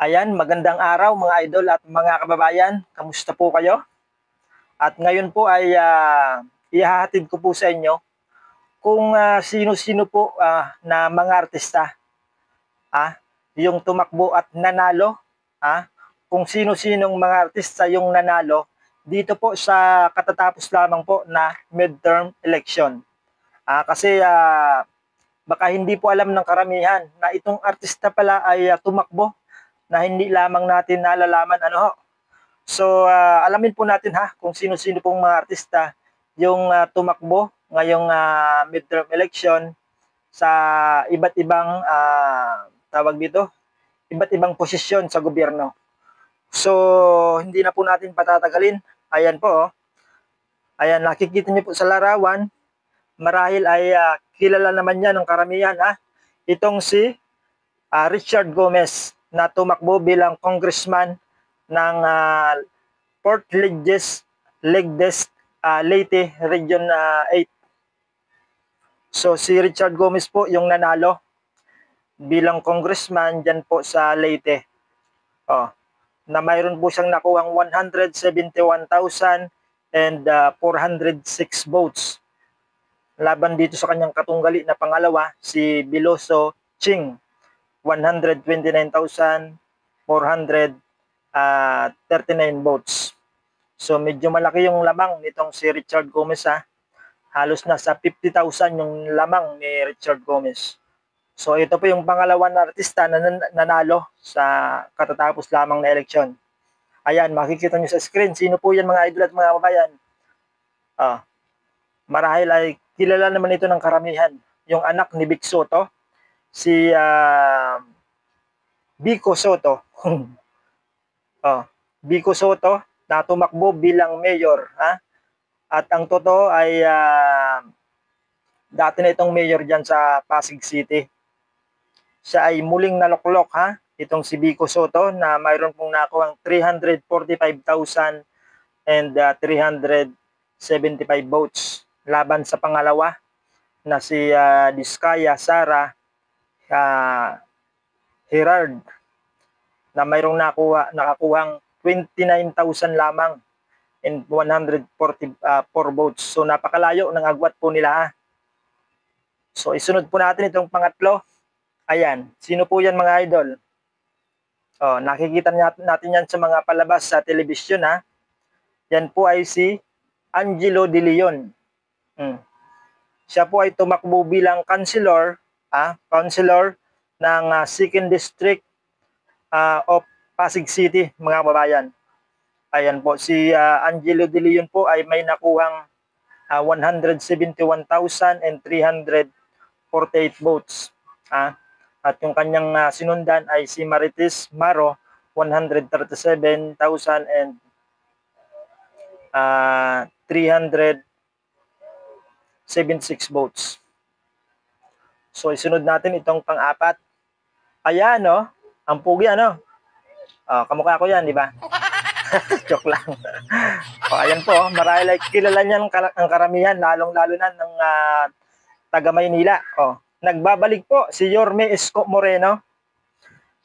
Ayan, magandang araw mga idol at mga kababayan. Kamusta po kayo? At ngayon po ay ihahatid ko po sa inyo kung sino-sino po na mga artista yung tumakbo at nanalo. Kung sino-sinong mga artista yung nanalo dito po sa katatapos lamang po na midterm election. Kasi baka hindi po alam ng karamihan na itong artista pala ay tumakbo na hindi lamang natin nalalaman ano ho. So alamin po natin kung sino-sino pong mga artista yung tumakbo ngayong midterm election sa iba't ibang tawag dito, iba't ibang posisyon sa gobyerno. So hindi na po natin patatagalin. Ayan po. Ayan, nakikita niyo po sa larawan, marahil ay kilala naman yan ng karamihan Itong si Richard Gomez na tumakbo bilang congressman ng Port Legdes, Leyte Region 8. So si Richard Gomez po yung nanalo bilang congressman dyan po sa Leyte. Na mayroon po siyang nakuhang 171,406 votes. Laban dito sa kanyang katunggali na pangalawa, si Biloso Ching, 129,439 votes. So medyo malaki yung lamang nitong si Richard Gomez Halos nasa 50,000 yung lamang ni Richard Gomez. So ito po yung pangalawa na artista na nanalo sa katatapos lamang na eleksyon. Ayan, makikita nyo sa screen. Sino po yan mga idol at mga kababayan? Marahil ay kilala naman ito ng karamihan. Yung anak ni Vic Soto, si Vico Soto. Vico Soto na tumakbo bilang mayor. At ang totoo ay dati na itong mayor dyan sa Pasig City. Siya ay muling naluklok itong si Vico Soto na mayroon pong nakuhang 345,375 votes laban sa pangalawa na si Diskaya Sara Herard na mayroong nakakuhang 29,000 lamang and 144 votes. So napakalayo ng agwat po nila So isunod po natin itong pangatlo. Ayan, sino po yan mga idol? Nakikita natin yan sa mga palabas sa telebisyon Yan po ay si Angelo De Leon. Siya po ay tumakbo bilang councilor ng 2nd District of Pasig City, mga kababayan. Ayan po, si Angelo De Leon po ay may nakuhang 171,348 votes. At yung kanyang sinundan ay si Marites Maro, 137,376 votes. So isunod natin itong pang-apat. Ayan ang pugi kamukha ko yan, di ba? Joke lang. Ayan po, marahil ay kilala niyan ang karamihan, lalong-lalo na ng taga Maynila. Nagbabalik po si Yorme Isko Moreno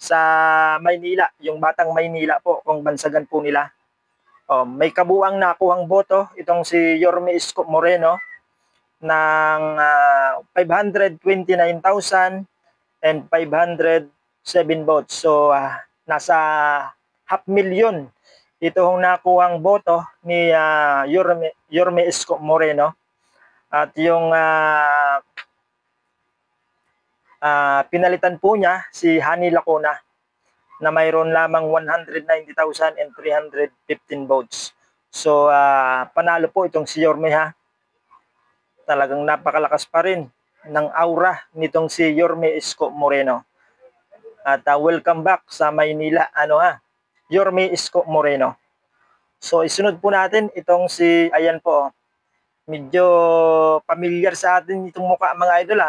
sa Maynila, yung Batang Maynila po, kung bansagan po nila. May kabuang nakuhang boto itong si Yorme Isko Moreno ng 529,507 votes. So nasa 500,000 itong nakuhang boto ni Yorme Isko Moreno. At yung pinalitan po niya si Hani Lacuna na mayroon lamang 190,315 votes. So panalo po itong si Yorme Talagang napakalakas pa rin ng aura nitong si Yorme Isko Moreno. At welcome back sa Maynila, Yorme Isko Moreno. So isunod po natin itong si, ayan po, medyo familiar sa atin itong mukha mga idol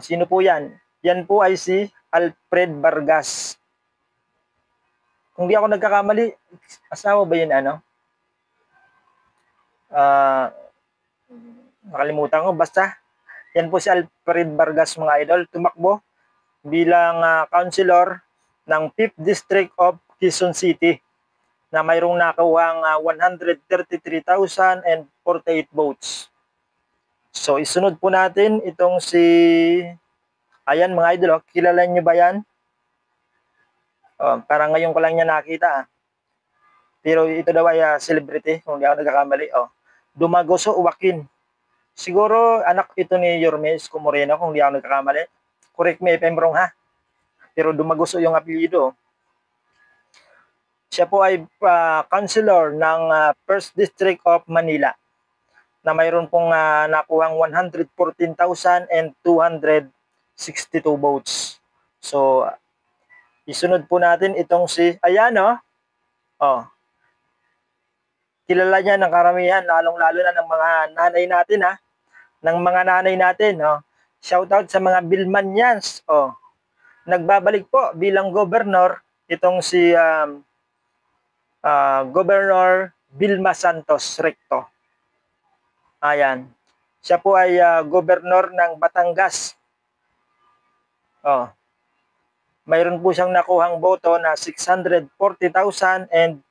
sino po yan? Yan po ay si Alfred Vargas. Kung di ako nagkakamali, asawa ba yun nakalimutan ko, basta yan po si Alfred Vargas mga idol, tumakbo bilang councilor ng 5th District of Quezon City na mayroong nakuhang 133,048 votes. So isunod po natin itong si, ayan mga idol, kilala nyo ba yan? Parang ngayon ko lang niya nakita. Pero ito daw ay celebrity, kung di ako nagkakamali. Dumagoso Joaquin. Siguro anak ito ni Yorme Isko Moreno, kung di ako nagkakamali. Correct me if I'm wrong ha. Pero Dumagoso yung apelyido. Siya po ay councilor ng 1st District of Manila na mayroon pong nakuhang 114,262 votes. So, isunod po natin itong si, ayan kilala niya ng karamihan, lalong-lalo na ng mga nanay natin ng mga nanay natin. Shoutout sa mga Bilmanians. Nagbabalik po bilang governor itong si Governor Vilma Santos Recto. Ayan. Siya po ay governor ng Batangas. Mayroon po siyang nakuhang boto na 640,073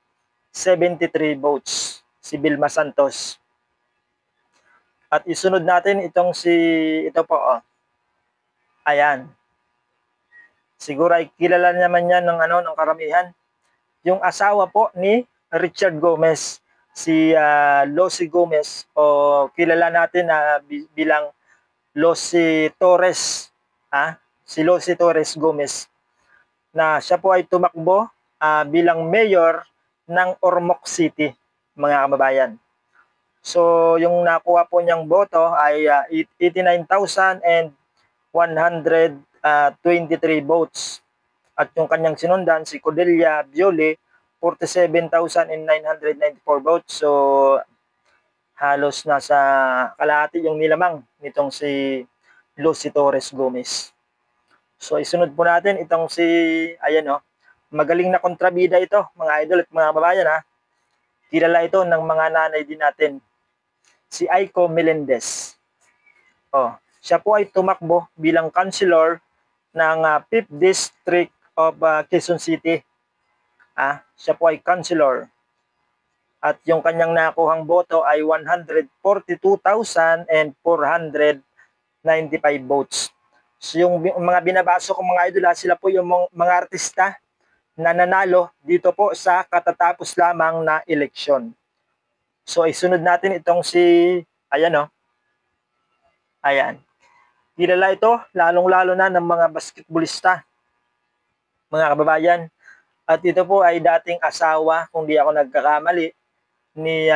votes, si Vilma Santos. At isunod natin itong si, ito po, ayan. Siguro ay kilala naman yan ng karamihan. Yung asawa po ni Richard Gomez, si Locy Gomez, o kilala natin bilang Locy Torres, si Locy Torres Gomez, na siya po ay tumakbo bilang mayor ng Ormoc City, mga kababayan. So, yung nakuha po niyang boto ay 89,123 votes. At yung kanyang sinundan, si Cordelia Violi, 47,994 votes. So, halos nasa kalahati yung nilamang nitong si Locy Torres Gomez. So, isunod po natin itong si, ayan magaling na kontrabida ito, mga idol at mga babayan Kilala ito ng mga nanay din natin. Si Aiko Melendez. Siya po ay tumakbo bilang councilor ng 5th District of Quezon City. Siya po ay councilor. At yung kanyang nakuhang boto ay 142,495 votes. So yung mga binabasa ko mga idol, sila po yung mga artista na nanalo dito po sa katatapos lamang na eleksyon. So isunod natin itong si, ayan ayan. Kilala ito, lalong-lalo na ng mga basketballista, mga kababayan. At ito po ay dating asawa, kung di ako nagkakamali, ni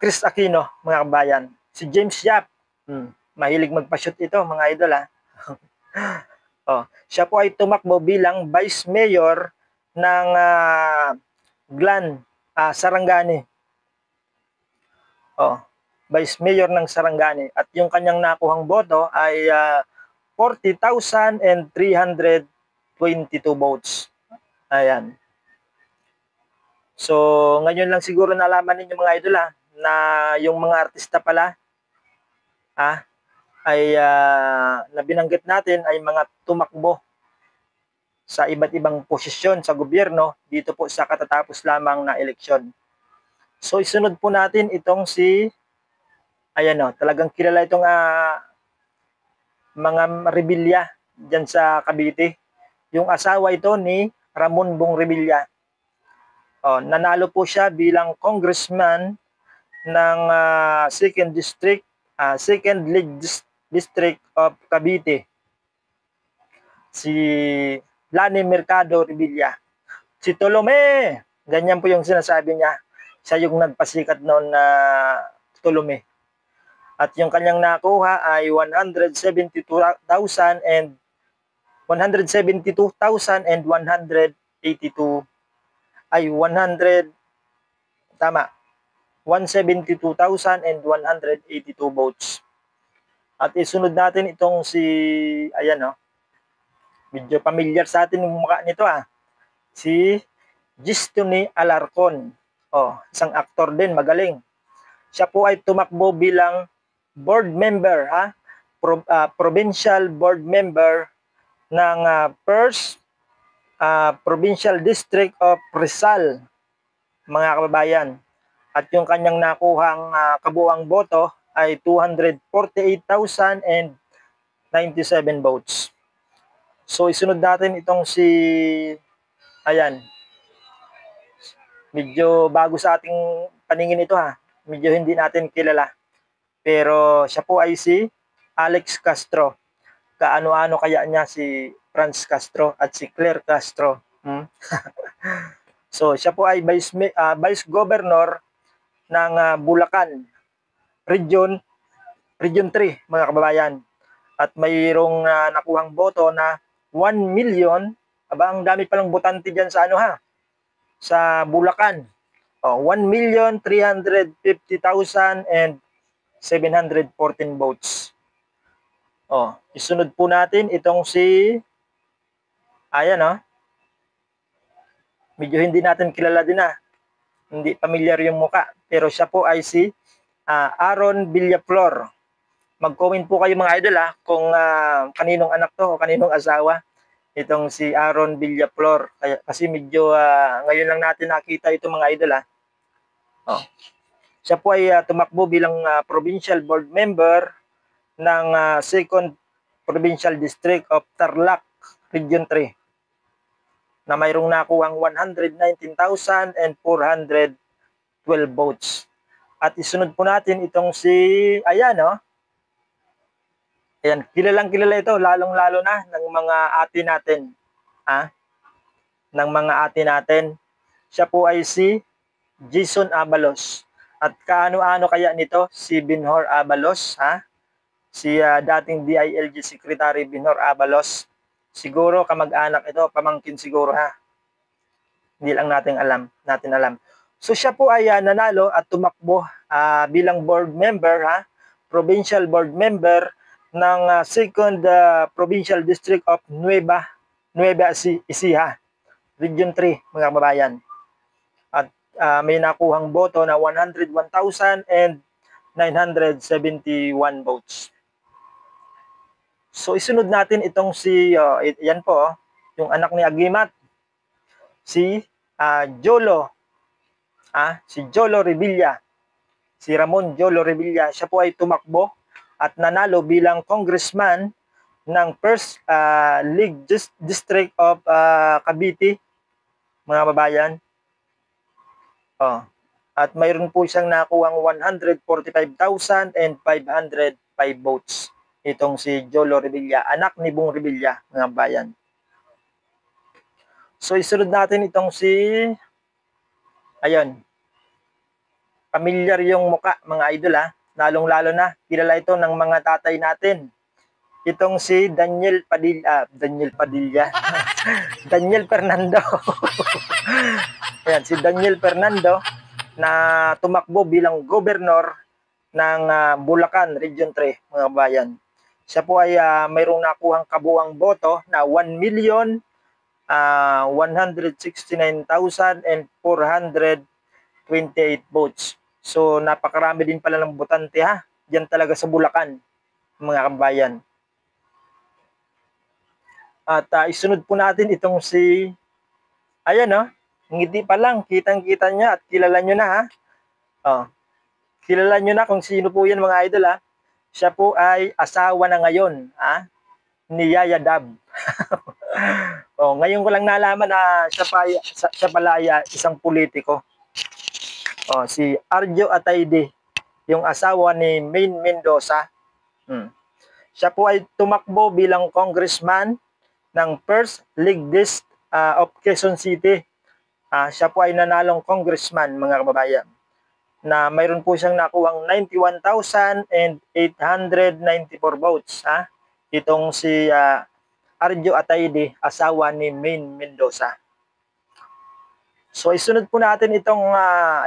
Chris Aquino, mga kababayan. Si James Yap, mahilig magpa-shoot ito, mga idol siya po ay tumakbo bilang Vice Mayor ng Glan, Sarangani. Vice Mayor ng Sarangani. At yung kanyang nakuhang boto ay 40,322 votes. Ayan. So, ngayon lang siguro nalaman ninyo mga idol na yung mga artista pala ay na binanggit natin ay mga tumakbo sa iba't ibang posisyon sa gobyerno dito po sa katatapos lamang na eleksyon. So, isunod po natin itong si, ayan talagang kilala itong mga Revilla dyan sa Cavite. Yung asawa ito ni Ramon Bong Revilla. Nanalo po siya bilang congressman ng 2nd District, 2nd District of Cavite. Si Lani Mercado Revilla. Si Tolome, ganyan po yung sinasabi niya. Siya yung nagpasikat noon na Tolome. At yung kanyang nakuha ay 172,182 ay 172,182 votes. At isunod natin itong si, ayan medyo familiar sa atin yung mukha nito si Gistony Alarcon. Isang aktor din, magaling. Siya po ay tumakbo bilang board member, provincial board member ng First Provincial District of Rizal, mga kababayan. At yung kanyang nakuhang kabuang boto ay 248,097 votes. So isunod natin itong si, ayan, medyo bago sa ating paningin ito ha. Medyo hindi natin kilala. Pero siya po ay si Alex Castro. Kaano-ano kaya niya si Franz Castro at si Claire Castro. So siya po ay Vice Governor ng Bulacan Region 3, mga kababayan. At mayroong nakuhang boto na 1 million. Aba, ang dami palang botante diyan sa sa Bulacan. 1,350,714 votes. Isunod po natin itong si, ayan medyo hindi natin kilala din hindi familiar yung muka, pero siya po ay si Aaron Villaflor. Mag-comment po kayo mga idol kung kaninong anak to o kaninong asawa itong si Aaron Villaflor. Kasi medyo ngayon lang natin nakita ito mga idol Siya po ay tumakbo bilang provincial board member ng 2nd Provincial District of Tarlac Region 3 na mayroong nakuhang 119,412 votes. At isunod po natin itong si, ayan ayan, kilalang kilala ito, lalong-lalo na ng mga ate natin. Ng mga ate natin. Siya po ay si Jason Abalos. At kaano-ano kaya nito si Binhor Abalos, si dating DILG Secretary Binhor Abalos. Siguro kamag-anak ito, pamangkin siguro Hindi lang natin alam. So siya po ay nanalo at tumakbo bilang board member, provincial board member ng 2nd Provincial District of Nueva Ecija, Region 3, mga kababayan. At may nakuhang boto na 101,971 votes. So isunod natin itong si, yan po, yung anak ni Agimat, si Jolo, si Jolo Revilla, si Ramon Jolo Revilla. Siya po ay tumakbo at nanalo bilang congressman ng 1st League District of Cavite, mga babayan. At mayroon po siyang nakuhang 145,505 votes. Itong si Jolo Revilla, anak ni Bong Revilla, mga bayan. So isunod natin itong si, ayun, familiar yung muka mga idol lalong-lalo na kilala ito ng mga tatay natin. Itong si Daniel Padilla, Daniel Fernando. Ayan, si Daniel Fernando na tumakbo bilang gobernador ng Bulacan Region 3, mga bayan. Siya po ay mayroong nakuhang kabuang boto na 1,169,428 votes. So napakarami din pala ng botante diyan talaga sa Bulacan, mga kabayan. At isunod po natin itong si, ayan ngiti pa lang, kitang-kita niya at kilala nyo na kilala nyo na kung sino po yan mga idol Siya po ay asawa na ngayon ni Yaya Dab. Ngayon ko lang nalaman na siya pala ay isang politiko. Si Arjo Atayde, yung asawa ni Maine Mendoza. Siya po ay tumakbo bilang congressman ng 1st League District of Quezon City. Siya po ay nanalong congressman, mga kababayan, na mayroon po siyang nakuhang 91,894 votes. Itong si Arjo Atayde, asawa ni Maine Mendoza. So isunod po natin itong,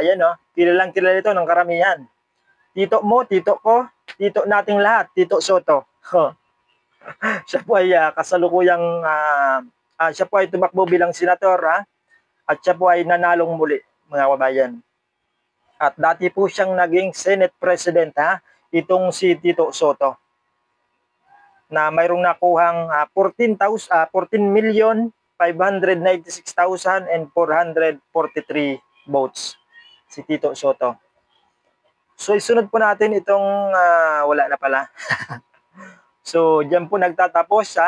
ayan kilalang kilala ito ng karamihan. Tito mo, tito ko, tito nating lahat, Tito Soto. Siya po ay kasalukuyang, siya po ay tumakbo bilang senator at siya po ay nanalong muli, mga kababayan. At dati po siyang naging Senate President itong si Tito Soto. na mayroong nakuhang 14,596,443 votes si Tito Soto. So isunod po natin itong wala na pala. So diyan po nagtatapos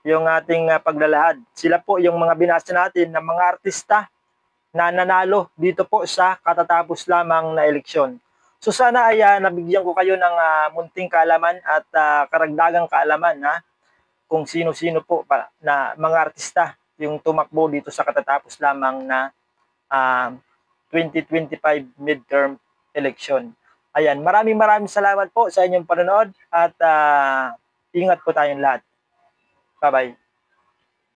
yung ating paglalahad. Sila po yung mga binasa natin ng mga artista na nanalo dito po sa katatapos lamang na eleksyon. So sana ay nabigyan ko kayo ng munting kaalaman at karagdagang kaalaman kung sino-sino po na mga artista yung tumakbo dito sa katatapos lamang na 2025 midterm election. Ayan, maraming salamat po sa inyong panonood at ingat po tayong lahat. Bye-bye.